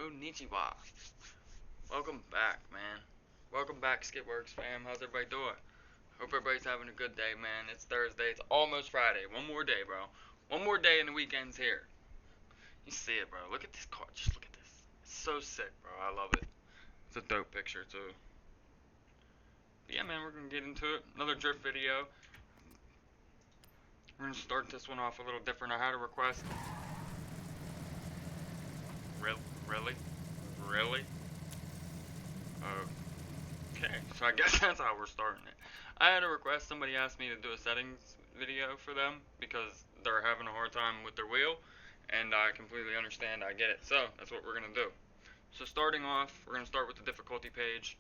Konnichiwa. Welcome back, man. Welcome back, Skitworks fam. How's everybody doing? Hope everybody's having a good day, man. It's Thursday. It's almost Friday. One more day, bro. One more day and the weekend's here. You see it, bro. Look at this car. Just look at this. It's so sick, bro. I love it. It's a dope picture, too. But yeah, man, we're going to get into it. Another drift video. We're going to start this one off a little different. I had a request. Really? Okay, so I guess that's how we're starting it. I had a request. Somebody asked me to do a settings video for them because they're having a hard time with their wheel, and I completely understand. I get it. So that's what we're gonna do. So starting off, we're gonna start with the difficulty page.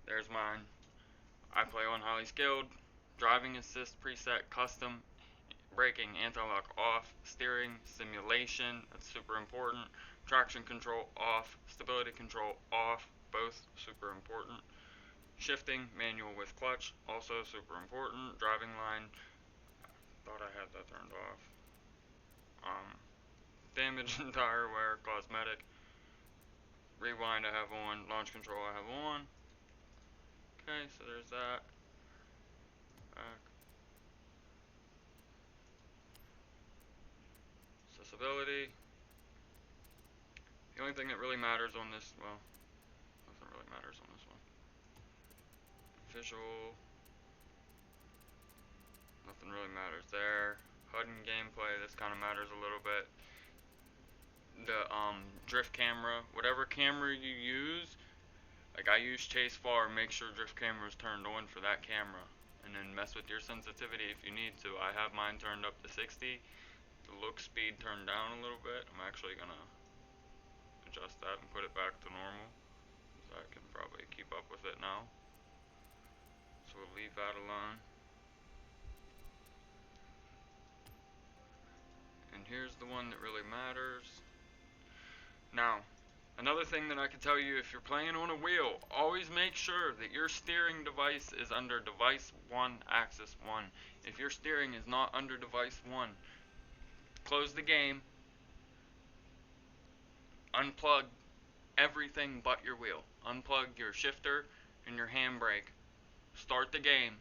There's mine. I play on highly skilled, driving assist preset, custom, braking, anti-lock off, steering, simulation, that's super important, traction control off, stability control off, both super important, shifting, manual with clutch, also super important, driving line, thought I had that turned off, damage and tire wear, cosmetic, rewind I have on, launch control I have on. Okay, so there's that. Back. Accessibility. The only thing that really matters on this, well, nothing really matters on this one. Visual. Nothing really matters there. HUD and gameplay, this kind of matters a little bit. The drift camera, whatever camera you use, like I use chase far, make sure drift camera is turned on for that camera. And then mess with your sensitivity if you need to. I have mine turned up to 60. The look speed turned down a little bit. I'm actually gonna adjust that and put it back to normal, so I can probably keep up with it now. So we'll leave that alone. And here's the one that really matters. Now, another thing that I can tell you, if you're playing on a wheel, always make sure that your steering device is under device 1, axis 1. If your steering is not under device 1, close the game, unplug everything but your wheel. Unplug your shifter and your handbrake. Start the game.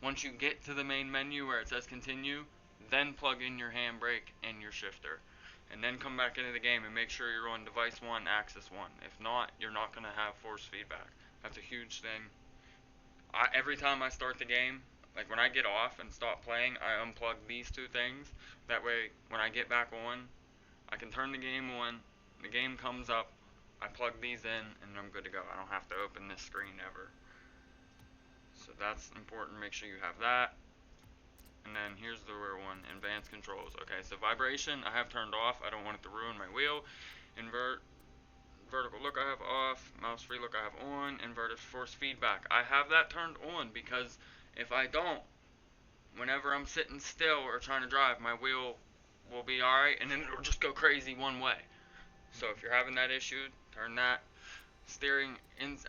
Once you get to the main menu where it says continue, then plug in your handbrake and your shifter. And then come back into the game and make sure you're on device 1, axis 1. If not, you're not going to have force feedback. That's a huge thing. Every time I start the game, like when I get off and stop playing, I unplug these two things. That way, when I get back on, I can turn the game on, the game comes up, I plug these in, and I'm good to go. I don't have to open this screen ever. So that's important. Make sure you have that. And then here's the rear one, advanced controls. Okay, so vibration I have turned off. I don't want it to ruin my wheel. Vertical look I have off. Mouse free look I have on. Inverted force feedback I have that turned on, because if I don't, whenever I'm sitting still or trying to drive, my wheel will be alright, and then it'll just go crazy one way. So if you're having that issue, turn that. Steering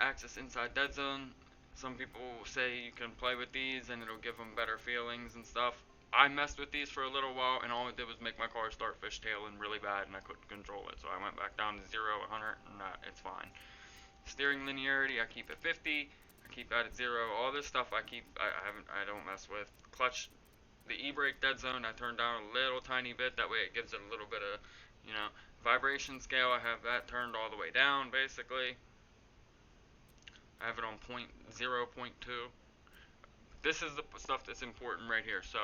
axis inside dead zone. Some people say you can play with these and it'll give them better feelings and stuff. I messed with these for a little while, and all it did was make my car start fishtailing really bad, and I couldn't control it. So I went back down to 0, 100, and it's fine. Steering linearity, I keep at 50. I keep that at 0. All this stuff I don't mess with. Clutch, the e-brake dead zone, I turn down a little tiny bit. That way it gives it a little bit of, vibration scale. I have that turned all the way down, basically. I have it on 0.2. This is the stuff that's important right here. So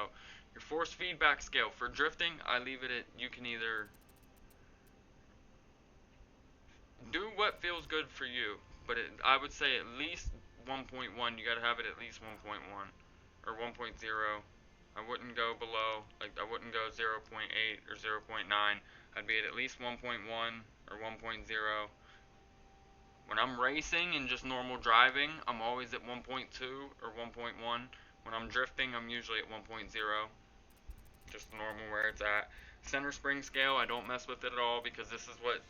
your force feedback scale for drifting, I leave it at, you can either do what feels good for you, but I would say at least 1.1. You got to have it at least 1.1 or 1.0. I wouldn't go below, like I wouldn't go 0.8 or 0.9. I'd be at least 1.1 or 1.0. When I'm racing and just normal driving, I'm always at 1.2 or 1.1. When I'm drifting, I'm usually at 1.0. Just normal where it's at. Center spring scale, I don't mess with it at all, because this is what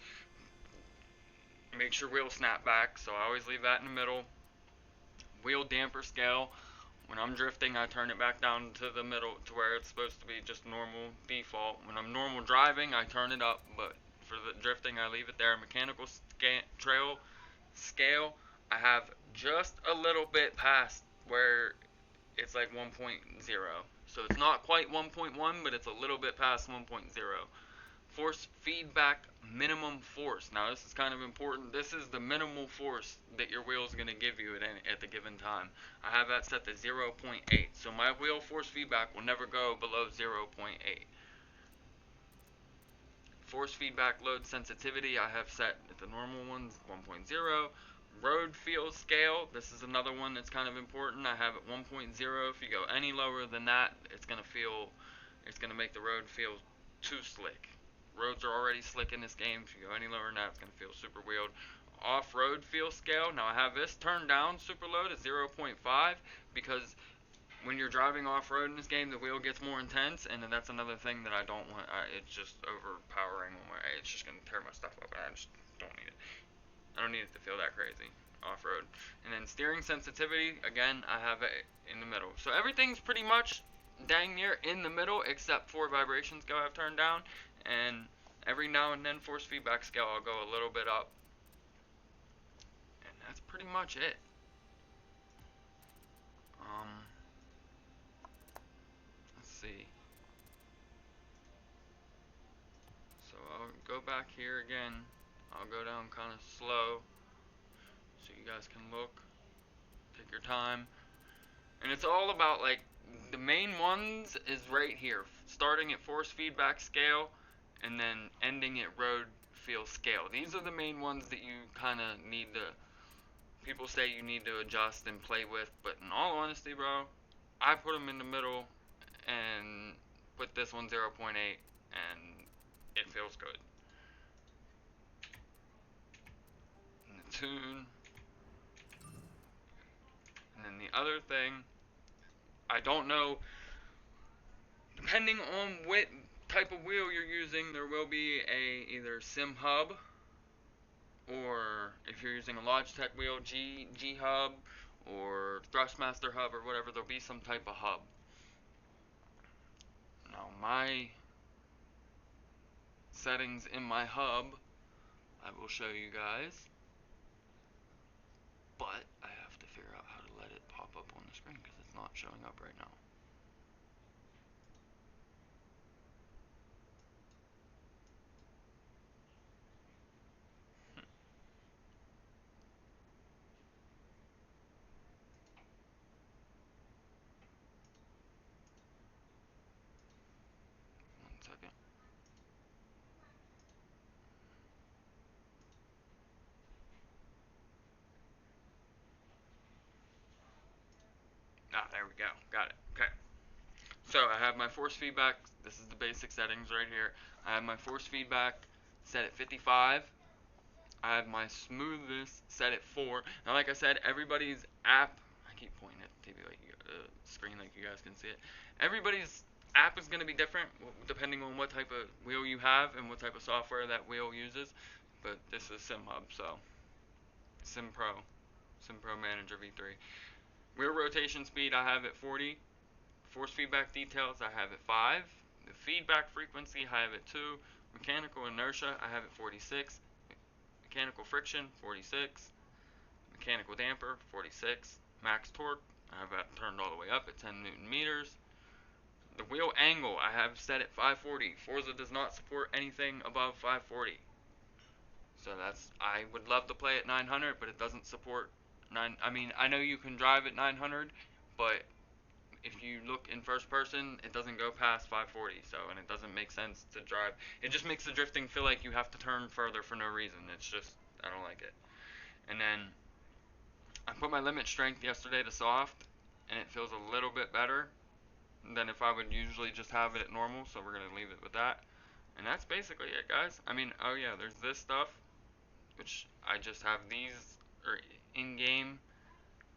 makes your wheel snap back. So I always leave that in the middle. Wheel damper scale, when I'm drifting, I turn it back down to the middle to where it's supposed to be just normal default. When I'm normal driving, I turn it up, but for the drifting, I leave it there. Mechanical trail scale, I have just a little bit past where it's like 1.0. So it's not quite 1.1, but it's a little bit past 1.0. Force feedback minimum force. Now this is kind of important. This is the minimal force that your wheel is going to give you at the given time. I have that set to 0.8. So my wheel force feedback will never go below 0.8. Force feedback load sensitivity, I have set at the normal ones 1.0. Road feel scale, this is another one that's kind of important. I have it 1.0. If you go any lower than that, it's going to make the road feel too slick. Roads are already slick in this game. If you go any lower than that, it's going to feel super weird. Off-road feel scale, now I have this turned down super low to 0.5 because when you're driving off-road in this game, the wheel gets more intense, and then that's another thing that I don't want. It's just overpowering. It's just going to tear my stuff up, and I just don't need it. I don't need it to feel that crazy off-road. And then steering sensitivity, again, I have it in the middle. So everything's pretty much dang near in the middle, except for vibration scale I've turned down. And every now and then force feedback scale I'll go a little bit up. And that's pretty much it. Let's see. So I'll go back here again. I'll go down kind of slow so you guys can look. Take your time. And it's all about, like, the main ones is right here. Starting at force feedback scale and then ending at road feel scale. These are the main ones that you kind of need to, people say you need to adjust and play with, but in all honesty, bro, I put them in the middle and put this one 0.8 and it feels good. And the tune. And then the other thing, I don't know, depending on what type of wheel you're using, there will be a either Sim hub, or if you're using a Logitech wheel, G hub, or Thrustmaster hub, or whatever, there'll be some type of hub. Now my settings in my hub, I will show you guys, but I have to figure out how to let it pop up on the screen because it's not showing up right now. One second. Ah, there we go. Got it. Okay. So I have my force feedback. This is the basic settings right here. I have my force feedback set at 55. I have my smoothness set at 4. Now, like I said, everybody's app, I keep pointing at the TV like screen like you guys can see it. Everybody's app is going to be different depending on what type of wheel you have and what type of software that wheel uses. But this is SimHub, so Sim Pro Manager V3. Wheel rotation speed I have at 40. Force feedback details I have at 5. The feedback frequency I have at 2. Mechanical inertia I have at 46. Mechanical friction 46. Mechanical damper 46. Max torque I have that turned all the way up at 10 Newton meters. The wheel angle I have set at 540. Forza does not support anything above 540. So that's, I would love to play at 900, but it doesn't support I mean, I know you can drive at 900, but if you look in first person, it doesn't go past 540, so, and it doesn't make sense to drive. It just makes the drifting feel like you have to turn further for no reason. It's just, I don't like it. And then, I put my limit strength yesterday to soft, and it feels a little bit better than if I would usually just have it at normal, so we're going to leave it with that. And that's basically it, guys. I mean, oh yeah, there's this stuff, which I just have these, or in-game,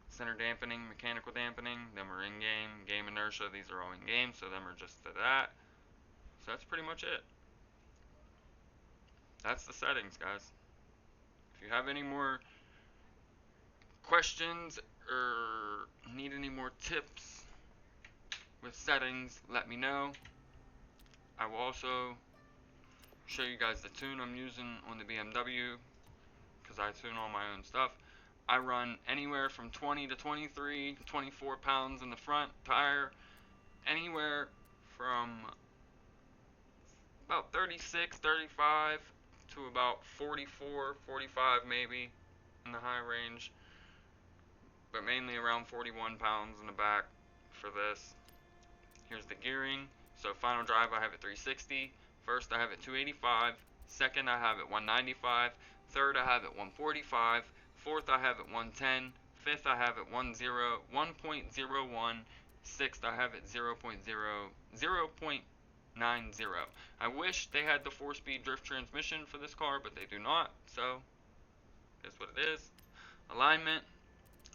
center dampening, mechanical dampening, them are in-game, game inertia, these are all in-game, so them are just to that. So that's pretty much it. That's the settings, guys. If you have any more questions or need any more tips with settings, let me know. I will also show you guys the tune I'm using on the BMW, because I tune all my own stuff. I run anywhere from 20 to 23, 24 pounds in the front tire, anywhere from about 36, 35 to about 44, 45 maybe in the high range, but mainly around 41 pounds in the back for this. Here's the gearing. So final drive I have at 360, first I have at 285, second I have at 195, third I have at 145, fourth I have at 110, fifth I have at 1.01, sixth I have at 0.90. I wish they had the 4-speed drift transmission for this car, but they do not, so that's what it is. Alignment,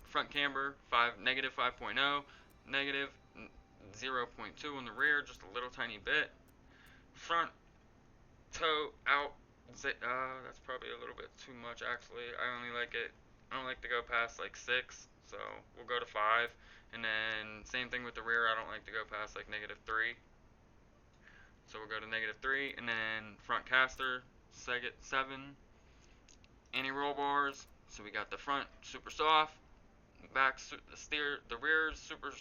front camber, negative 5.0, negative 0.2 on the rear, just a little tiny bit. Front toe out, that's probably a little bit too much actually. I don't like to go past like 6, so we'll go to 5. And then same thing with the rear, I don't like to go past like negative 3. So we'll go to negative 3, and then front caster, 7. Anti-roll bars, so we got the front super soft, back the rear is super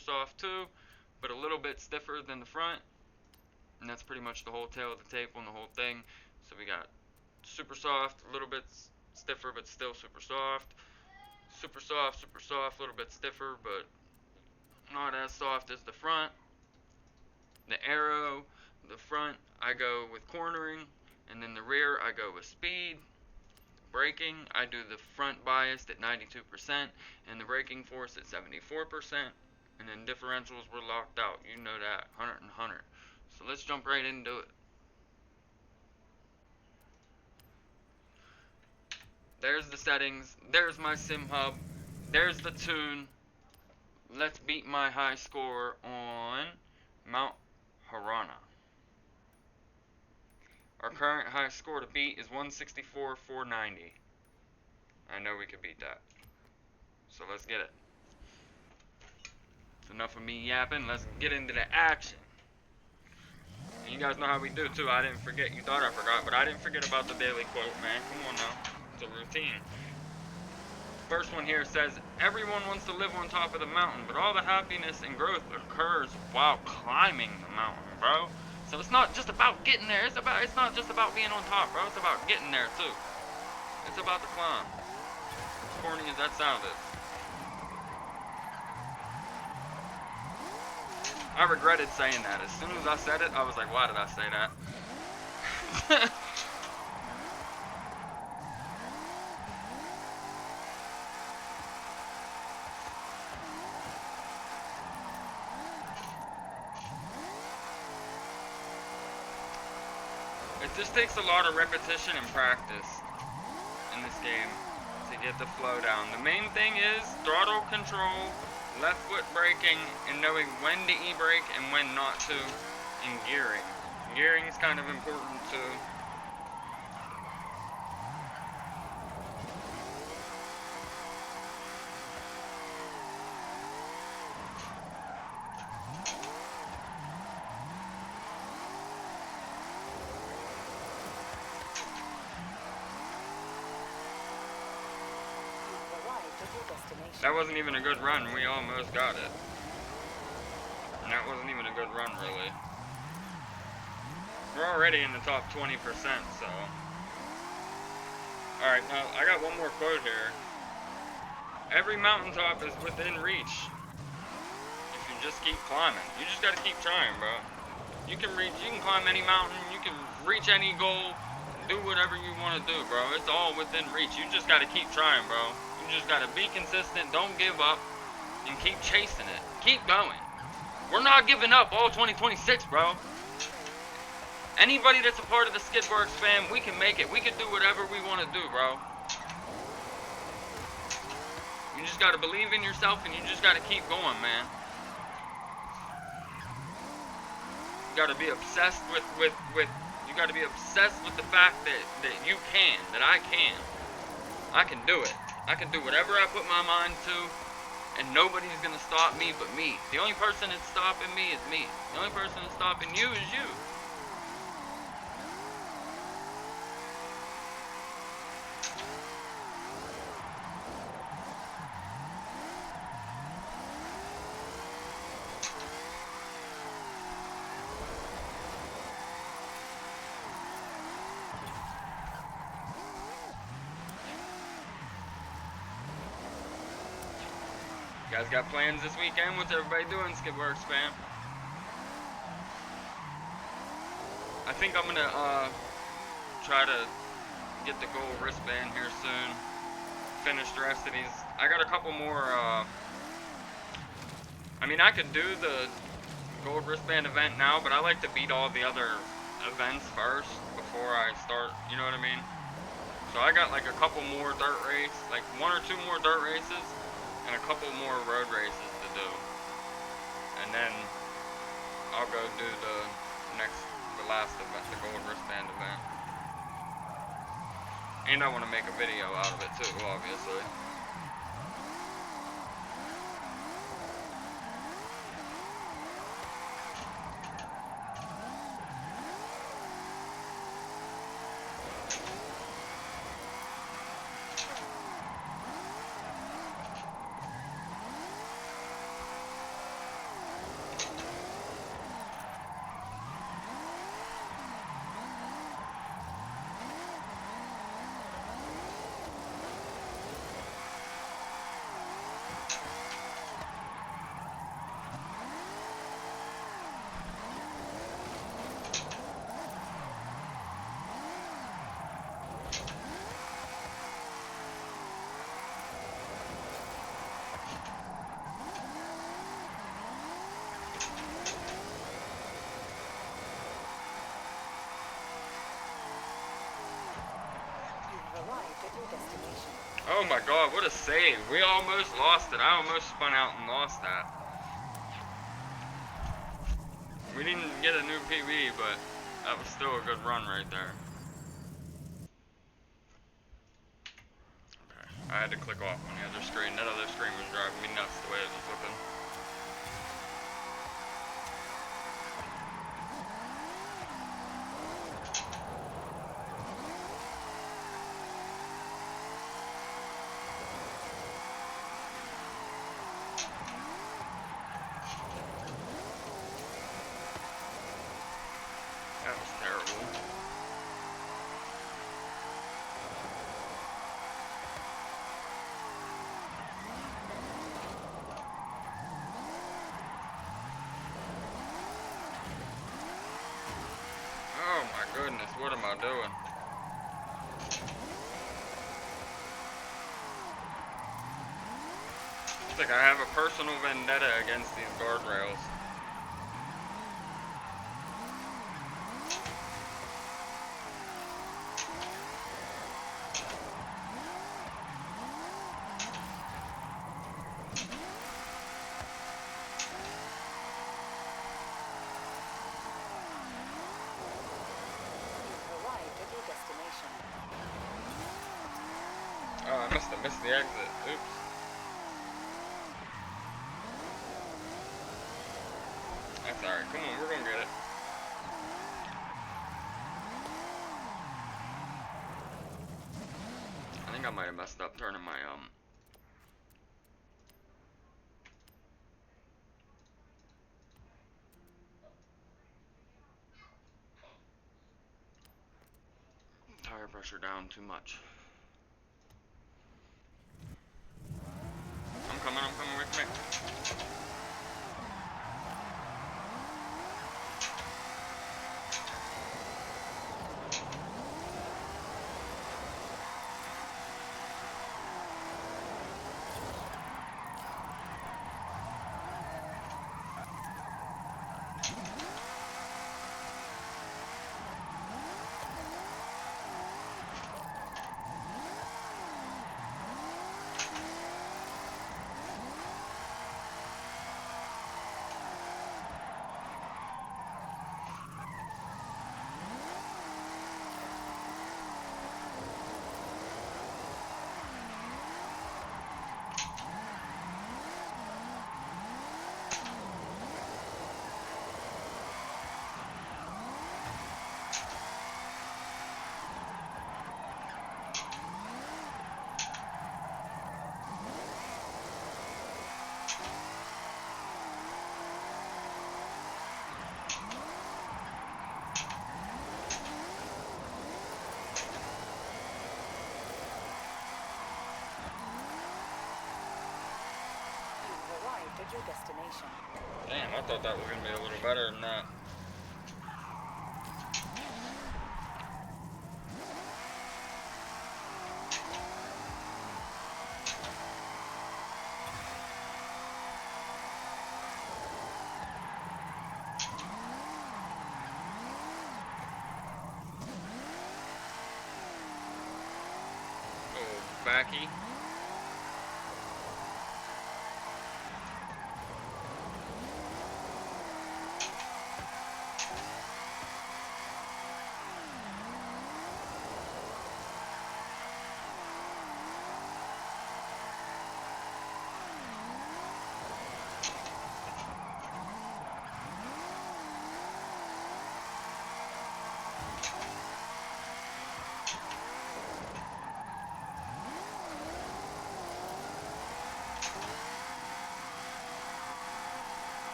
soft too, but a little bit stiffer than the front, and that's pretty much the whole tail of the tape on the whole thing. So we got super soft, a little bit stiffer but still super soft, super soft, a little bit stiffer but not as soft as the front. The arrow, the front I go with cornering, and then the rear I go with speed. Braking, I do the front biased at 92% and the braking force at 74%, and then differentials were locked out, you know that, 100 and 100. So let's jump right into it. There's the settings, there's my sim hub, there's the tune. Let's beat my high score on Mount Harana. Our current high score to beat is 164,490. I know we could beat that. So let's get it. It's enough of me yapping. Let's get into the action. And you guys know how we do too. I didn't forget. You thought I forgot, but I didn't forget about the daily quote, man. Come on now. It's a routine. First one here says, everyone wants to live on top of the mountain, but all the happiness and growth occurs while climbing the mountain, bro. So it's not just about getting there. It's not just about being on top, bro. It's about getting there too. It's about the climb. As corny as that sounded. I regretted saying that. As soon as I said it, I was like, why did I say that? It just takes a lot of repetition and practice in this game to get the flow down. The main thing is throttle control, left foot braking, and knowing when to e-brake and when not to, and gearing. Gearing is kind of important too. That wasn't even a good run. We almost got it. And that wasn't even a good run, really. We're already in the top 20%, so. Alright, now I got one more quote here. Every mountaintop is within reach if you just keep climbing. You just gotta keep trying, bro. You can climb any mountain, you can reach any goal, do whatever you want to do, bro. It's all within reach. You just gotta keep trying, bro. You just gotta be consistent, don't give up, and keep chasing it. Keep going. We're not giving up all 2026, bro. Anybody that's a part of the Skidworks fam, we can make it. We can do whatever we want to do, bro. You just gotta believe in yourself, and you just gotta keep going, man. You gotta be obsessed with you gotta be obsessed with the fact that you can, that I can. I can do it. I can do whatever I put my mind to, and nobody's gonna stop me but me. The only person that's stopping me is me. The only person that's stopping you is you. Guys got plans this weekend? What's everybody doing, Skidworks fam? I think I'm gonna try to get the gold wristband here soon. Finish the rest of these. I got a couple more. I mean, I could do the gold wristband event now, but I like to beat all the other events first before I start. You know what I mean? So I got like a couple more dirt race, like 1 or 2 more dirt races, and a couple more road races to do. And then I'll go do the last event, the gold wristband event. And I want to make a video out of it too, obviously. Oh my god, what a save. We almost lost it. I almost spun out and lost that. We didn't get a new PB, but that was still a good run right there. Okay, I had to click off on the other screen. That other screen was driving me nuts the way it was looking. That was terrible. Oh my goodness, what am I doing? It's like I have a personal vendetta against these guardrails. Oh, I must have missed the exit. Oops. That's alright. Come on, we're gonna get it. I think I might have messed up turning my, tire pressure down too much. I'm coming with me. your destination. Damn, I thought that was going to be a little better than that. Oh, backy.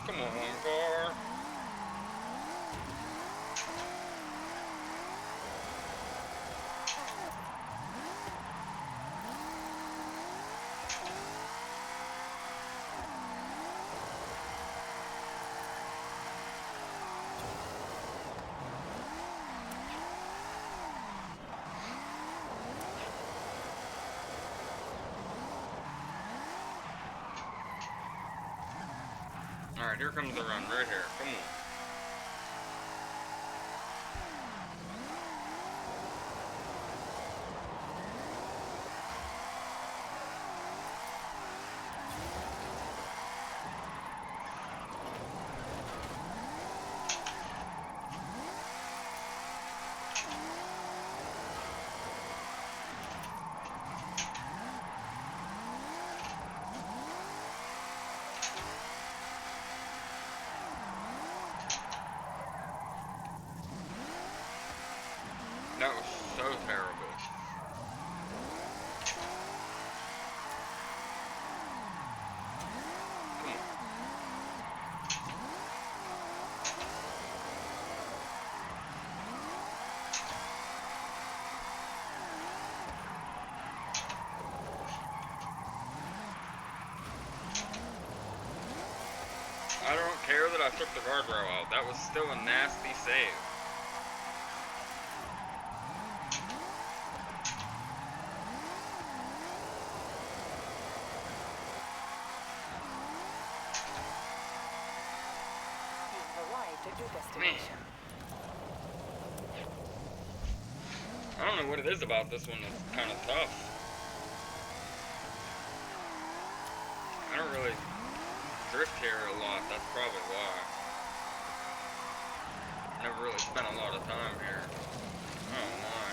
Come on, car. Alright, here comes the run, right here. Come on. That was so terrible. Come on. I don't care that I took the guardrail out. That was still a nasty save. At your destination. I don't know what it is about this one that's kind of tough. I don't really drift here a lot, that's probably why. Never really spent a lot of time here. Oh my.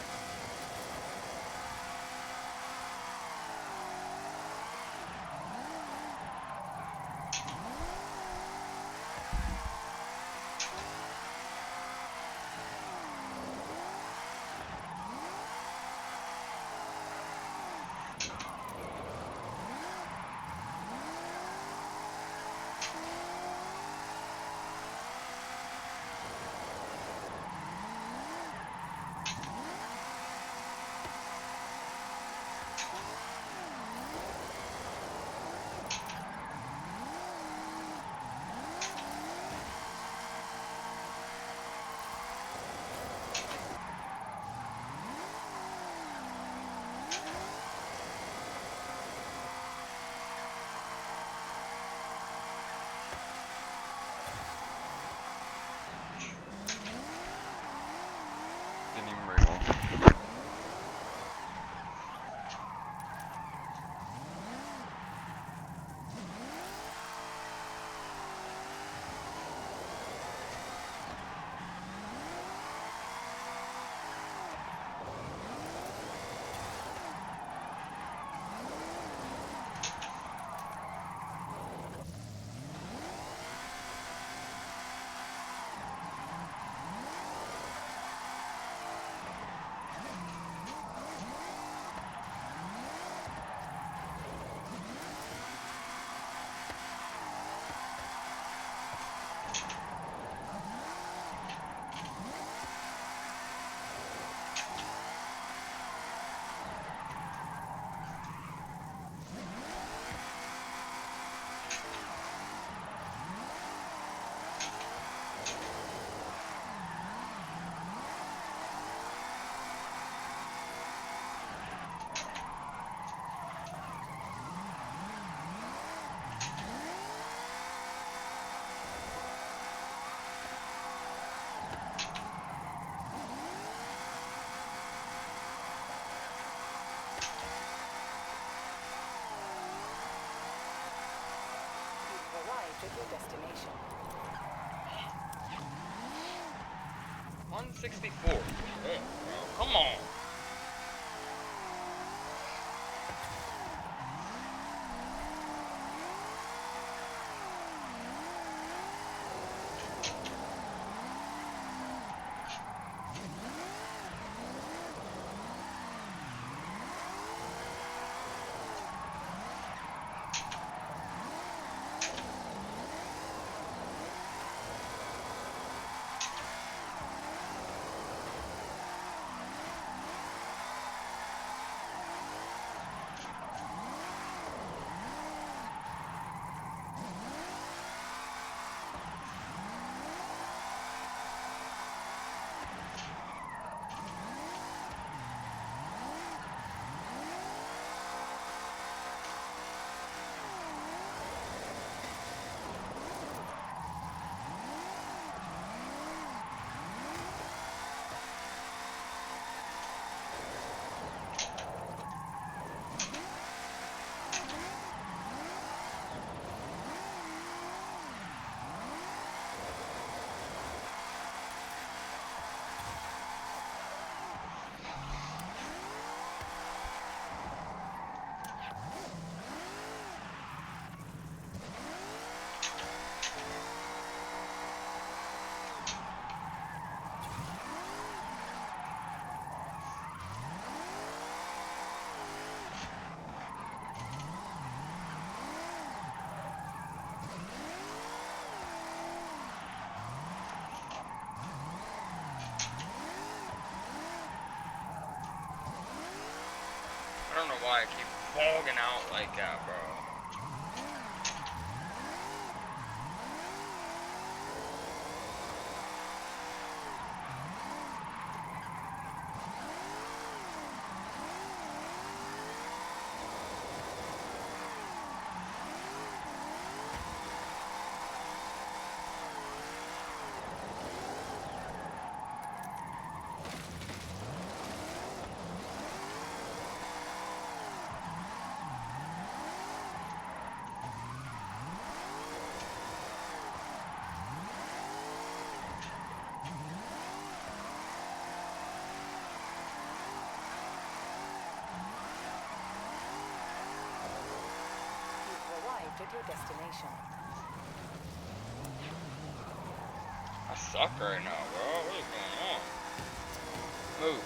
164. Shit, bro. Come on. I don't know why I keep fogging out like that, bro. You've arrived at your destination. I suck right now, bro. What is going on? Move.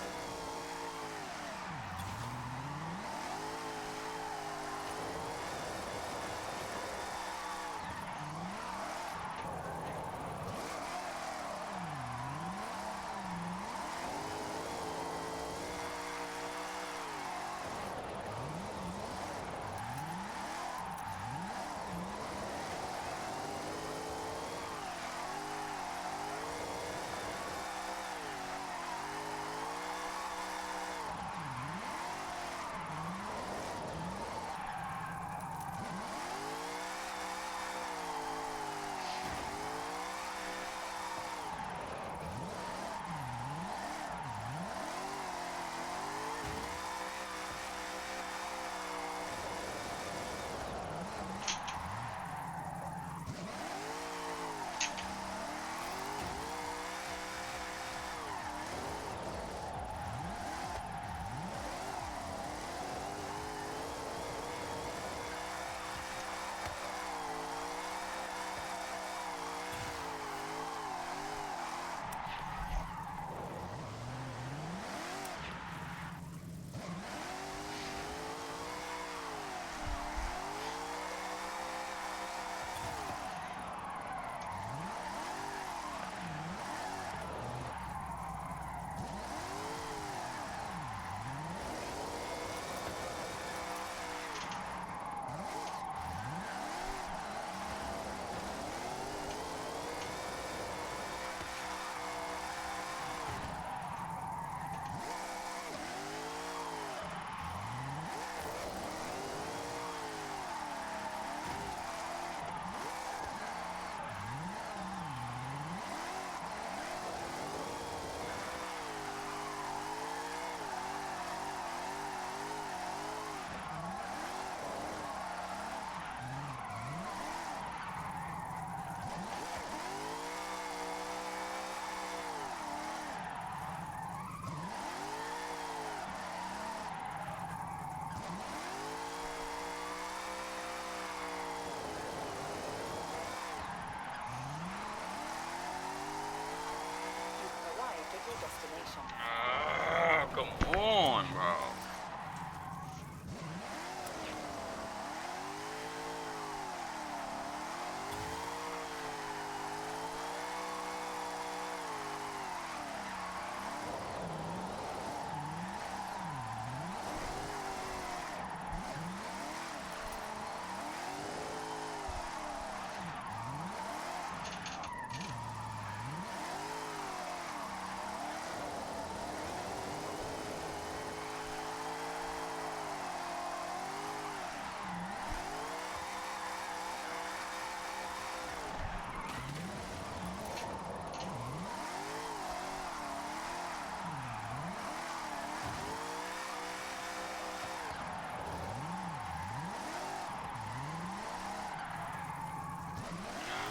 destination. Ah, come on, bro.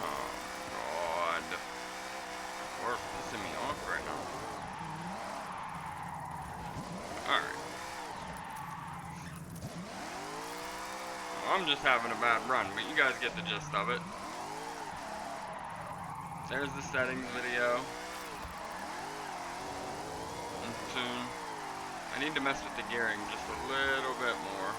Oh, God. We're pissing me off right now. Alright. Well, I'm just having a bad run, but you guys get the gist of it. There's the settings video. And tune. I need to mess with the gearing just a little bit more.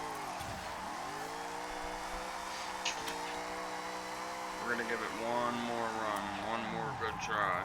We're gonna give it one more run, one more good try.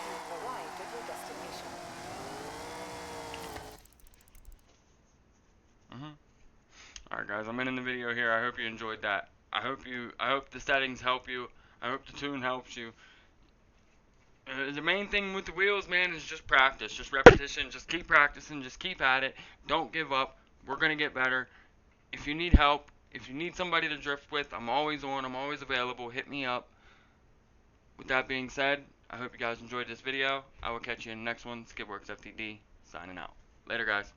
You've arrived at your destination. Alright guys, I'm ending the video here. I hope you enjoyed that. I hope the settings help you. I hope the tune helps you. The main thing with the wheels, man, is just practice, just repetition, just keep practicing, just keep at it. Don't give up. We're gonna get better. If you need help, if you need somebody to drift with, I'm always on, I'm always available. Hit me up. With that being said, I hope you guys enjoyed this video. I will catch you in the next one. Skidworks FTD, signing out. Later, guys.